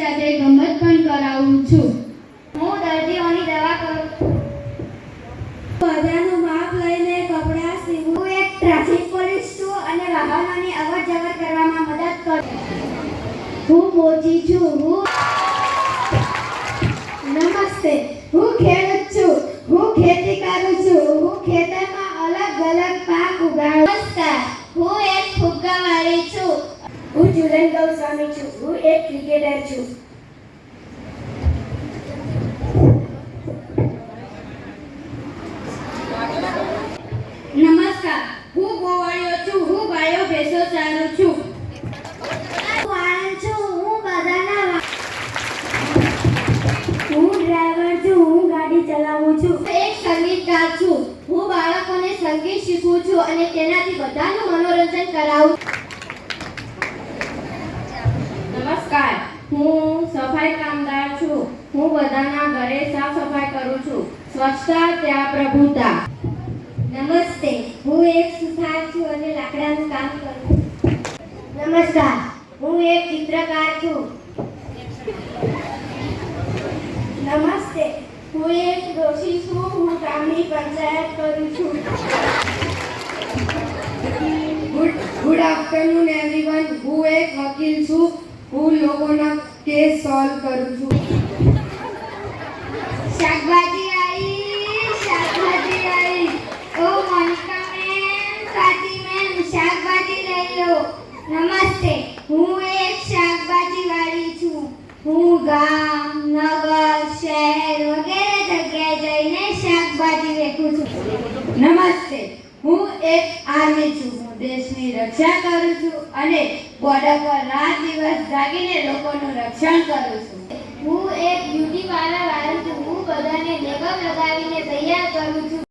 સાથે ગમત પણ કરાવું છું. હું દર્દીઓની દવા કરું છું. બધાનું માપ લઈને કપડાં સીવું. હું એક ટ્રાફિક પોલીસ છું અને વાહનોની અવર જવર કરવામાં મદદ કરું. હું મોચી છું. નમસ્તે, હું ખેડૂત છું. હું ખેતી કરું છું. હું ખેતરમાં અલગ અલગ પાક ઉગાડું. નમસ્કાર, હું એક ફુગ્ગાવાળી છું. હું ઝુલન ગૌસ્વામી છું. હું એક ક્રિકેટર છું. નમસ્કાર, હું ગોવાળિયો છું. હું ગાયો ભેંસો ચારું છું. હું આનંદ છું. હું બધાના હું ડ્રાઈવર છું. હું ગાડી ચલાવું છું. હું એક સંગીતકાર છું. હું બાળકોને સંગીત શીખવું છું અને તેનાથી બધાનું મનોરંજન કરાવું છું. નમસ્કાર, હું સફાઈ કામદાર છું. હું બધાના ઘરે સાફ સફાઈ કરું છું. સ્વચ્છતા ત્યાં પ્રભુતા. નમસ્તે, હું એક સુથાર છું અને લાકડાનું કામ કરું છું. નમસ્કાર, હું એક ચિત્રકાર છું. નમસ્તે, હું એક ડોશી છું. હું ગામની પંચાયત કરું છું. Good afternoon everyone. હું એક વકીલ છું. હું લોકોના કેસ સોલ્વ કરું છું. શાકભાજી આવી. ઓ મોનિકા મેમ, સ્વાતિ મેમ, શાકભાજી લઈ લો. નમસ્તે, હું એક શાકભાજી વાળી છું. હું ગામ, નગર, શહેર વગેરે જગ્યાએ જઈને શાકભાજી વેચું છું. નમસ્તે, હું એક આર્મી છું. હું દેશની રક્ષા કરું છું અને બોર્ડર પર રાત દિવસ જાગીને લોકોનું રક્ષણ કરું છું. હું એક બ્યુટી પાર્લર વાળી છું. હું બધાને મેકઅપ લગાવીને તૈયાર કરું છું.